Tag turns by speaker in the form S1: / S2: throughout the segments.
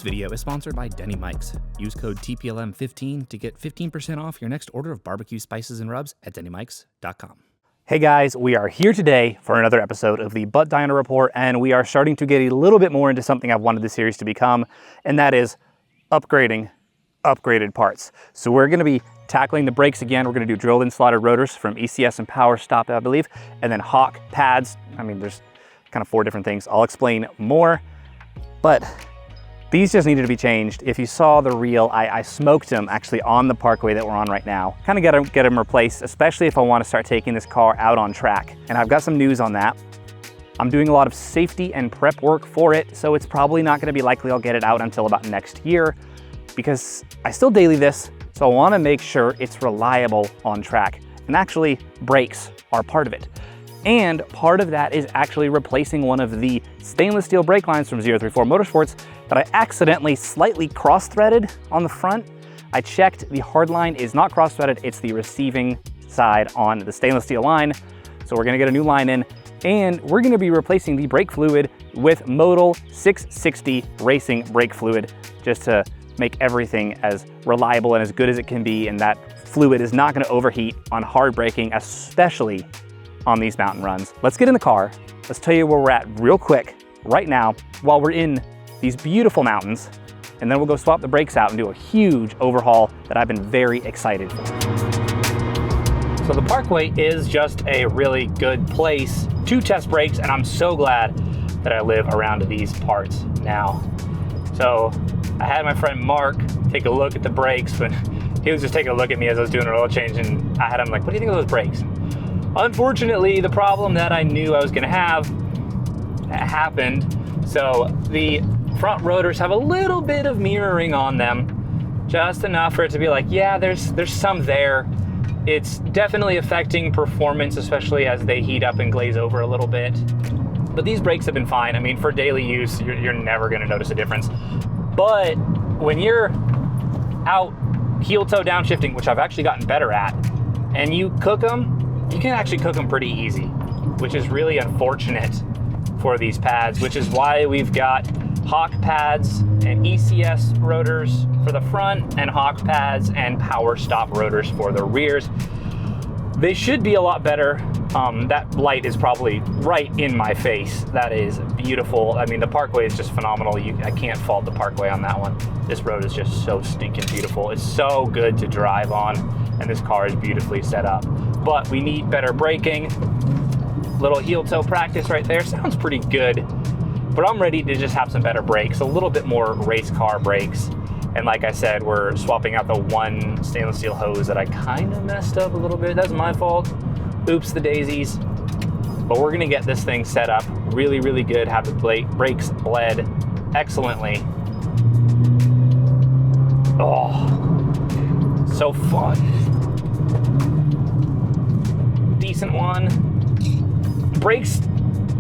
S1: This video is sponsored by Denny Mikes. Use code TPLM15 to get 15% off your next order of barbecue spices and rubs at dennymikes.com.
S2: Hey guys, we are here today for another episode of the Butt Dyno Report, and we are starting to get a little bit more into something I've wanted this series to become, and that is upgrading upgraded parts. So we're gonna be tackling the brakes again. We're gonna do drilled and slotted rotors from ECS and Power Stop, I believe, and then Hawk pads. I mean, there's kind of 4 different things. I'll explain more, but these just needed to be changed. If you saw the reel, I smoked them actually on the parkway that we're on right now. Kind of get them replaced, especially if I want to start taking this car out on track. And I've got some news on that. I'm doing a lot of safety and prep work for it, so it's probably not gonna be likely I'll get it out until about next year, because I still daily this, so I wanna make sure it's reliable on track. And actually, brakes are part of it. And part of that is actually replacing one of the stainless steel brake lines from 034 Motorsports that I accidentally slightly cross-threaded on the front. I checked, the hard line is not cross-threaded, it's the receiving side on the stainless steel line. So we're gonna get a new line in, and we're gonna be replacing the brake fluid with Modal 660 racing brake fluid, just to make everything as reliable and as good as it can be, and that fluid is not gonna overheat on hard braking, especially on these mountain runs. Let's get in the car. Let's tell you where we're at real quick right now while we're in these beautiful mountains, and then we'll go swap the brakes out and do a huge overhaul that I've been very excited for. So the Parkway is just a really good place to test brakes, and I'm so glad that I live around these parts now. So I had my friend Mark take a look at the brakes, but he was just taking a look at me as I was doing an oil change, and I had him like, what do you think of those brakes? Unfortunately, the problem that I knew I was gonna have happened. So the front rotors have a little bit of mirroring on them, just enough for it to be like, yeah, there's some there. It's definitely affecting performance, especially as they heat up and glaze over a little bit. But these brakes have been fine. I mean, for daily use, you're never gonna notice a difference. But when you're out heel-toe downshifting, which I've actually gotten better at, and you cook them, you can actually cook them pretty easy, which is really unfortunate for these pads, which is why we've got Hawk pads and ECS rotors for the front, and Hawk pads and Power Stop rotors for the rears. They should be a lot better. That light is probably right in my face. That is beautiful. I mean, the Parkway is just phenomenal. I can't fault the Parkway on that one. This road is just so stinking beautiful. It's so good to drive on, and this car is beautifully set up. But we need better braking. Little heel-toe practice right there. Sounds pretty good. But I'm ready to just have some better brakes, a little bit more race car brakes. And like I said, we're swapping out the one stainless steel hose that I kind of messed up a little bit. That's my fault. Oops the daisies. But we're gonna get this thing set up really, really good, have the brakes bled excellently. Oh, so fun. Decent one. Brakes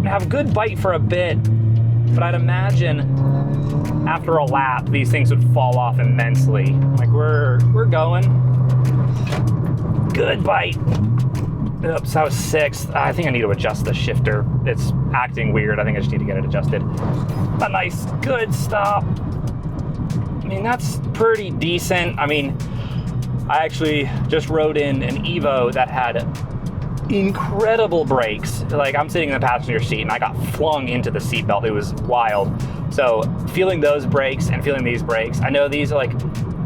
S2: have a good bite for a bit, but I'd imagine after a lap, these things would fall off immensely. Like we're going. Good bite. Oops, that was 6th. I think I need to adjust the shifter. It's acting weird. I think I just need to get it adjusted. A nice, good stop. I mean, that's pretty decent. I mean, I actually just rode in an Evo that had incredible brakes. Like, I'm sitting in the passenger seat and I got flung into the seatbelt. It was wild. So feeling those brakes and feeling these brakes, I know these are like,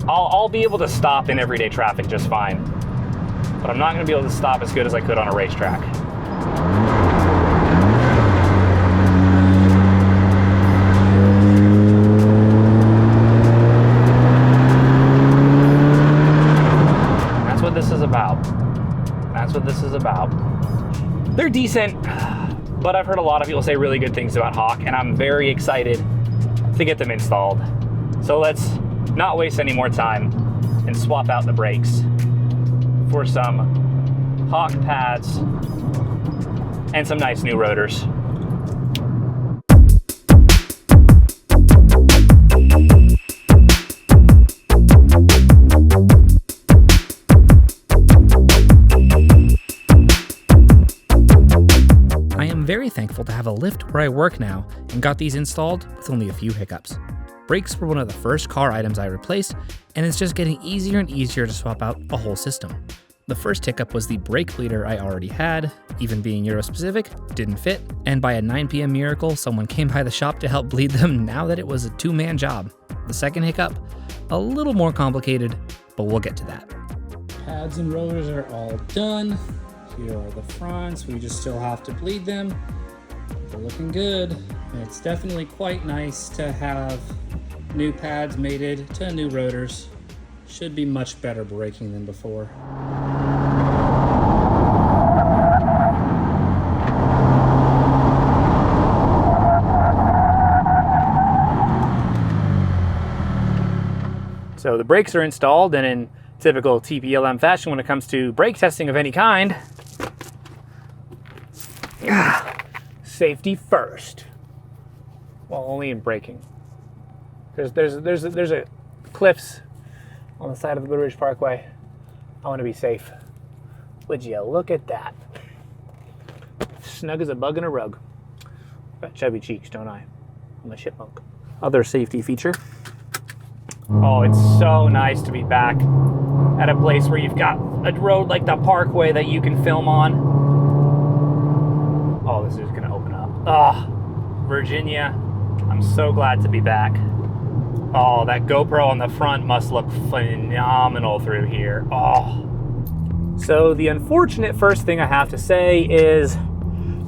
S2: I'll be able to stop in everyday traffic just fine, but I'm not gonna be able to stop as good as I could on a racetrack. That's what this is about. That's what this is about. They're decent, but I've heard a lot of people say really good things about Hawk, and I'm very excited to get them installed. So let's not waste any more time and swap out the brakes for some Hawk pads and some nice new rotors.
S1: I am very thankful to have a lift where I work now and got these installed with only a few hiccups. Brakes were one of the first car items I replaced, and it's just getting easier and easier to swap out a whole system. The first hiccup was the brake bleeder I already had, even being Euro specific, didn't fit, and by a 9 p.m. miracle, someone came by the shop to help bleed them now that it was a two-man job. The second hiccup, a little more complicated, but we'll get to that.
S3: Pads and rotors are all done. Here are the fronts, we just still have to bleed them. They're looking good, and it's definitely quite nice to have new pads mated to new rotors. Should be much better braking than before.
S2: So the brakes are installed, and in typical TPLM fashion when it comes to brake testing of any kind, safety first. Well, only in braking. There's a cliffs on the side of the Blue Ridge Parkway. I want to be safe. Would you look at that? Snug as a bug in a rug. Got chubby cheeks, don't I? I'm a chipmunk. Other safety feature. Oh, it's so nice to be back at a place where you've got a road like the Parkway that you can film on. Oh, this is gonna open up. Ah, Virginia, I'm so glad to be back. Oh, that GoPro on the front must look phenomenal through here. Oh. So the unfortunate first thing I have to say is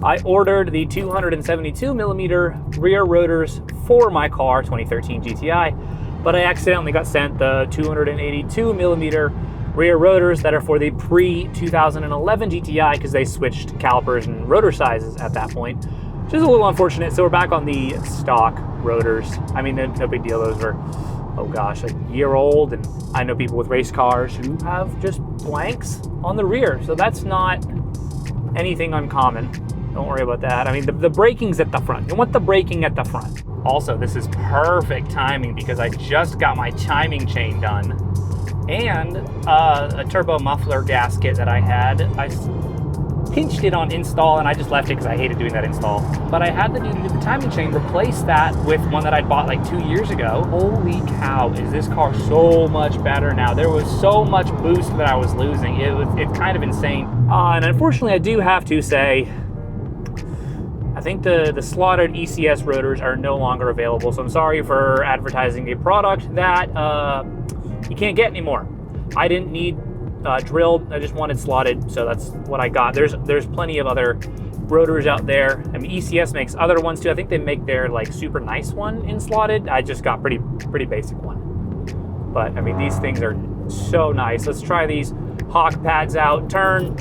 S2: I ordered the 272 millimeter rear rotors for my car, 2013 GTI, but I accidentally got sent the 282 millimeter rear rotors that are for the pre-2011 GTI because they switched calipers and rotor sizes at that point, which is a little unfortunate. So we're back on the stock rotors. I mean, no big deal. Those were, oh gosh, a year old, and I know people with race cars who have just blanks on the rear, so that's not anything uncommon. Don't worry about that. I mean, the braking's at the front. You want the braking at the front. Also, this is perfect timing because I just got my timing chain done and a turbo muffler gasket that I had. I pinched it on install and I just left it because I hated doing that install. But I had to do the timing chain, replace that with one that I bought like 2 years ago. Holy cow, is this car so much better now. There was so much boost that I was losing. It's kind of insane. And unfortunately, I do have to say, I think the slotted ECS rotors are no longer available, so I'm sorry for advertising a product that you can't get anymore. I didn't need drilled, I just wanted slotted, so that's what I got. There's plenty of other rotors out there. I mean, ECS makes other ones too. I think they make their like super nice one in slotted. I just got pretty basic one. But I mean, these things are so nice. Let's try these Hawk pads out. Turn.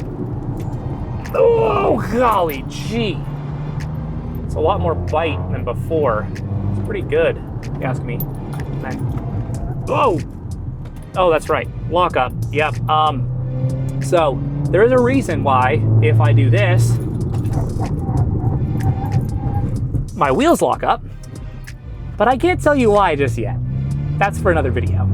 S2: Oh, golly gee. A lot more bite than before. It's pretty good, if you ask me. Whoa! Oh, that's right. Lock up. Yep. So there is a reason why if I do this, my wheels lock up, but I can't tell you why just yet. That's for another video.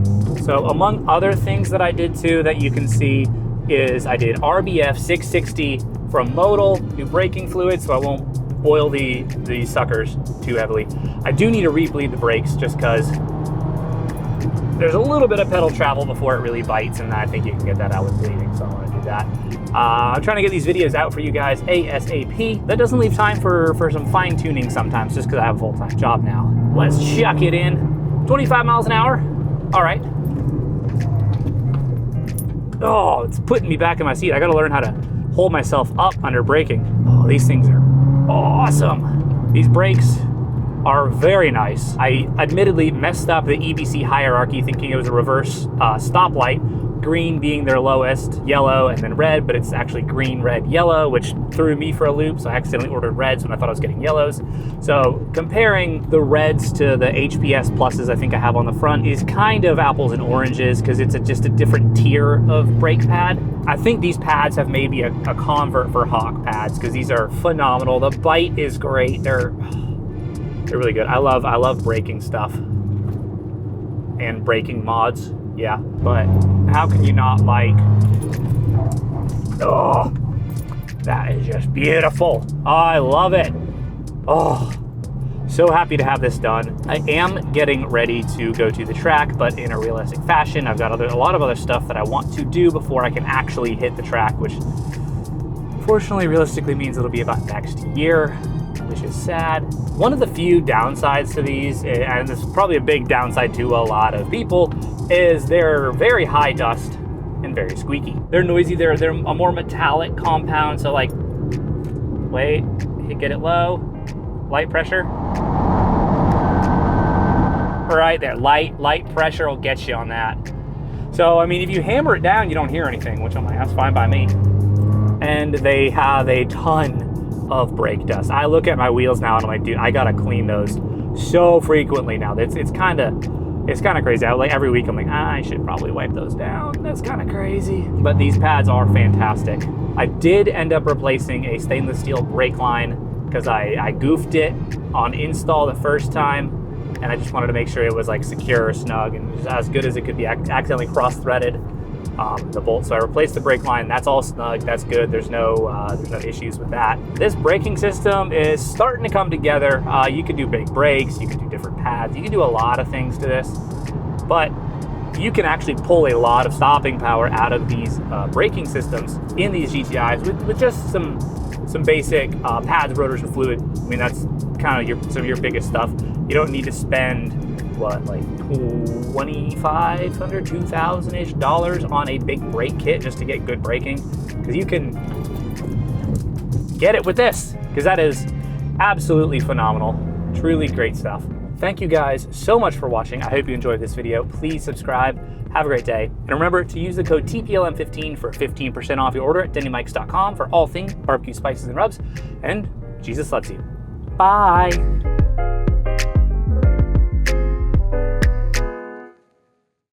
S2: So among other things that I did too that you can see is I did RBF 660 from Modal, new braking fluid, so I won't oil the suckers too heavily. I do need to re-bleed the brakes just because there's a little bit of pedal travel before it really bites, and I think you can get that out with bleeding, so I want to do that. I'm trying to get these videos out for you guys ASAP. That doesn't leave time for some fine tuning sometimes just because I have a full-time job now. Let's chuck it in. 25 miles an hour. All right. Oh, it's putting me back in my seat. I got to learn how to hold myself up under braking. Oh, these things are awesome. These brakes are very nice. I admittedly messed up the EBC hierarchy thinking it was a reverse stoplight, green being their lowest, yellow, and then red, but it's actually green, red, yellow, which threw me for a loop, so I accidentally ordered reds when I thought I was getting yellows. So comparing the reds to the HPS pluses I think I have on the front is kind of apples and oranges because it's just a different tier of brake pad. I think these pads have maybe a convert for Hawk pads because these are phenomenal. The bite is great. They're really good. I love braking stuff and braking mods. Yeah, but how can you not like, oh, that is just beautiful. I love it. Oh, So happy to have this done. I am getting ready to go to the track, but in a realistic fashion. I've got a lot of other stuff that I want to do before I can actually hit the track, which fortunately realistically means it'll be about next year, which is sad. One of the few downsides to these, and this is probably a big downside to a lot of people, is they're very high dust and very squeaky. They're noisy, they're a more metallic compound, so like, wait, get it low, light pressure. Right there, light pressure will get you on that. So, I mean, if you hammer it down, you don't hear anything, which I'm like, that's fine by me. And they have a ton of brake dust. I look at my wheels now and I'm like, dude, I gotta clean those so frequently now. It's kind of crazy. Like every week I'm like, I should probably wipe those down. That's kind of crazy. But these pads are fantastic. I did end up replacing a stainless steel brake line because I goofed it on install the first time. And I just wanted to make sure it was like secure, snug, and as good as it could be. I accidentally cross-threaded the bolt, so I replaced the brake line. That's all snug. That's good. There's no issues with that. This braking system is starting to come together. You can do big brakes. You can do different pads. You can do a lot of things to this, but you can actually pull a lot of stopping power out of these braking systems in these GTIs with just some basic pads, rotors, and fluid. I mean, that's kind of some of your biggest stuff. You don't need to spend, what, like $2,500, $2,000-ish on a big brake kit just to get good braking, because you can get it with this, because that is absolutely phenomenal. Truly great stuff. Thank you guys so much for watching. I hope you enjoyed this video. Please subscribe. Have a great day. And remember to use the code TPLM15 for 15% off your order at DennyMikes.com for all things barbecue spices and rubs. And Jesus loves you. Bye.